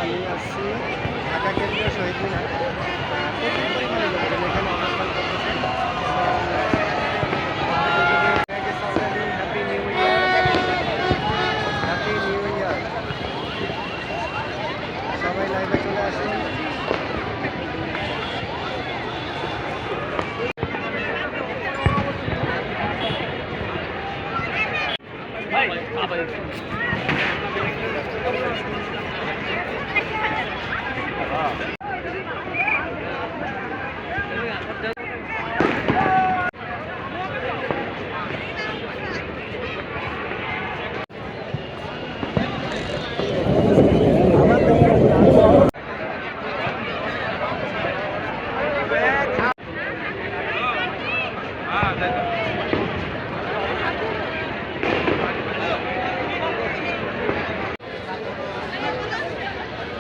আমি আসছি ঢাকা কেন্দ্রীয় শহীদ মিনার। প্রচুর পরিমাণে লোকজন এখানে অবস্থান করতেছে। Happy new year, happy new year. সবাই লাইভে চলে আসুন।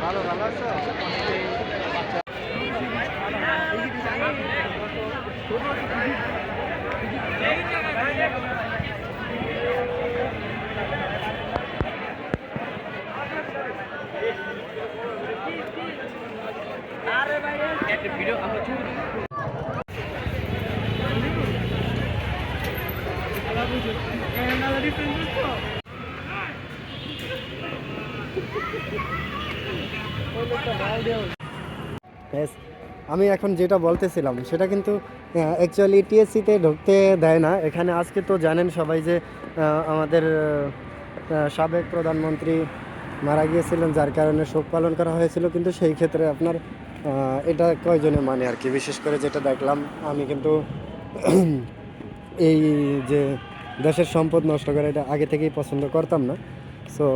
ভালো ভালো আছো? আরে ভাই একটা ভিডিও আমরা আমি এখন যেটা বলতেছিলাম সেটা কিন্তু অ্যাকচুয়ালি টিএসসিতে ঢুকতে দেয় না এখানে। আজকে তো জানেন সবাই যে আমাদের সাবেক প্রধানমন্ত্রী মারা গিয়েছিলেন, যার কারণে শোক পালন করা হয়েছিল। কিন্তু সেই ক্ষেত্রে আপনার এটা কয়জনে মানে আর কি, বিশেষ করে যেটা দেখলাম আমি কিন্তু এই যে দেশের সম্পদ নষ্ট করা এটা আগে থেকেই পছন্দ করতাম না। সো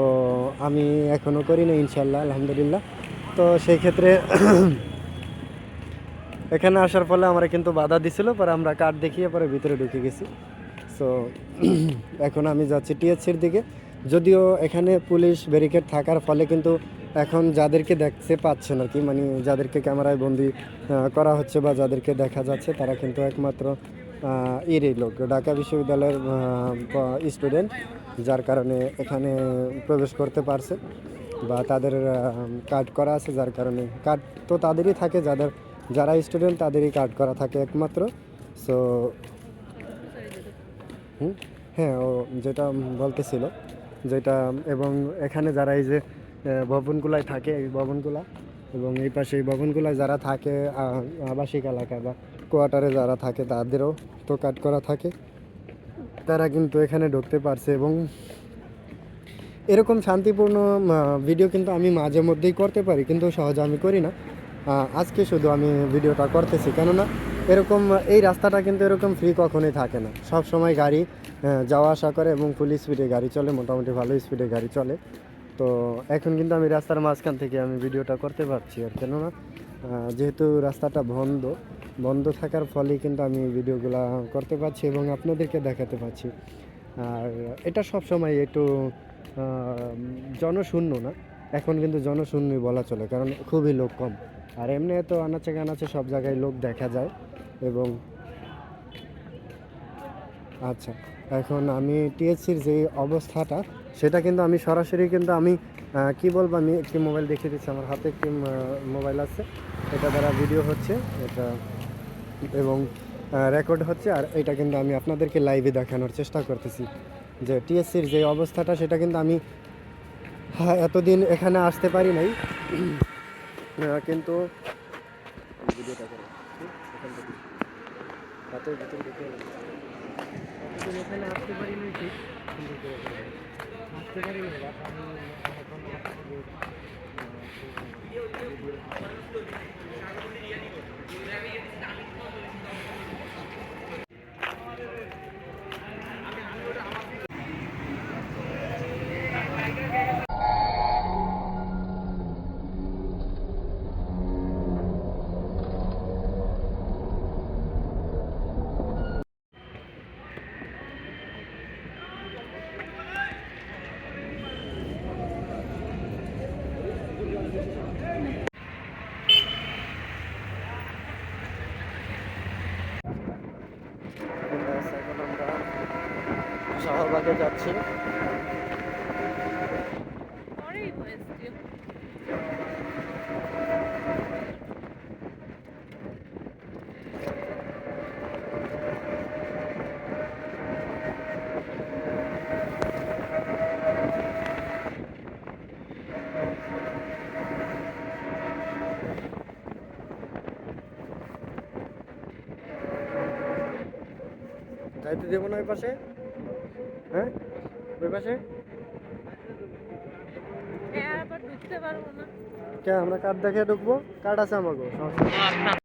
আমি এখনও করি না ইনশাল্লাহ, আলহামদুলিল্লাহ। তো সেই ক্ষেত্রে এখানে আসার ফলে আমরা কিন্তু বাধা দিছিল, পরে আমরা কার্ড দেখিয়ে পরে ভিতরে ঢুকে গেছি। সো এখন আমি যাচ্ছি টিএসসির দিকে। যদিও এখানে পুলিশ ব্যারিকেড থাকার ফলে কিন্তু এখন যাদেরকে দেখতে পাচ্ছেন আর কি, মানে যাদেরকে ক্যামেরায় বন্দি করা হচ্ছে বা যাদেরকে দেখা যাচ্ছে তারা কিন্তু একমাত্র এরই লোক, ঢাকা বিশ্ববিদ্যালয়ের স্টুডেন্ট, যার কারণে এখানে প্রবেশ করতে পারছে বা তাদের কার্ড করা আছে। যার কারণে কার্ড তো তাদেরই থাকে, যারা স্টুডেন্ট তাদেরই কার্ড করা থাকে একমাত্র। সো হ্যাঁ, ও যেটা বলতেছিল যেটা, এবং এখানে যারা এই যে ভবনগুলায় থাকে, এই ভবনগুলা এবং এই পাশে এই ভবনগুলায় যারা থাকে আবাসিক এলাকায় বা কোয়ার্টারে যারা থাকে তাদেরও তো কাট করা থাকে, তারা কিন্তু এখানে ঢুকতে পারছে। এবং এরকম শান্তিপূর্ণ ভিডিও কিন্তু আমি মাঝে মধ্যেই করতে পারি, কিন্তু সহজে আমি করি না। আজকে শুধু আমি ভিডিওটা করতেছি, কেননা এরকম এই রাস্তাটা কিন্তু এরকম ফ্রি কখনোই থাকে না। সব সময় গাড়ি যাওয়া আসা করে এবং ফুল স্পিডে গাড়ি চলে, মোটামুটি ভালো স্পিডে গাড়ি চলে। তো এখন কিন্তু আমি রাস্তার মাঝখান থেকে আমি ভিডিওটা করতে পারছি। আর কেননা যেহেতু রাস্তাটা বন্ধ থাকার ফলে কিন্তু আমি ভিডিওগুলো করতে পারছি এবং আপনাদেরকে দেখাতে পারছি। আর এটা সব সময় একটু জনশূন্য না, এখন কিন্তু জনশূন্যই বলা চলে, কারণ খুবই লোক কম। আর এমনি তো আনাচে কানাচে সব জায়গায় লোক দেখা যায়। এবং আচ্ছা, এখন আমি টিএসসির যে অবস্থাটা সেটা কিন্তু আমি সরাসরি কিন্তু আমি কি বলবো, আমি একটি মোবাইল দেখিয়ে দিচ্ছি। আমার হাতে একটি মোবাইল আছে, এটা দ্বারা ভিডিও হচ্ছে এটা এবং রেকর্ড হচ্ছে। আর এটা কিন্তু আমি আপনাদেরকে লাইভে দেখানোর চেষ্টা করতেছি যে টিএসসির যে অবস্থাটা, সেটা কিন্তু আমি এতদিন এখানে আসতে পারি নাই, কিন্তু ভিডিওটা করে হাতের ভিতরে দেখে এখানে আসতে পারি নাই ঠিক, কিন্তু আসতে পারি না। শাহবাগে যাচ্ছি। পরেই তো এসছি। যাইতে দেবো না ওই পাশে? হ্যাঁ, ওই পাশে আবার ঢুকতে পারবো না। কে? আমরা কার্ড দেখে ঢুকবো? কার্ড আছে আমাকে, সমস্যা নেই।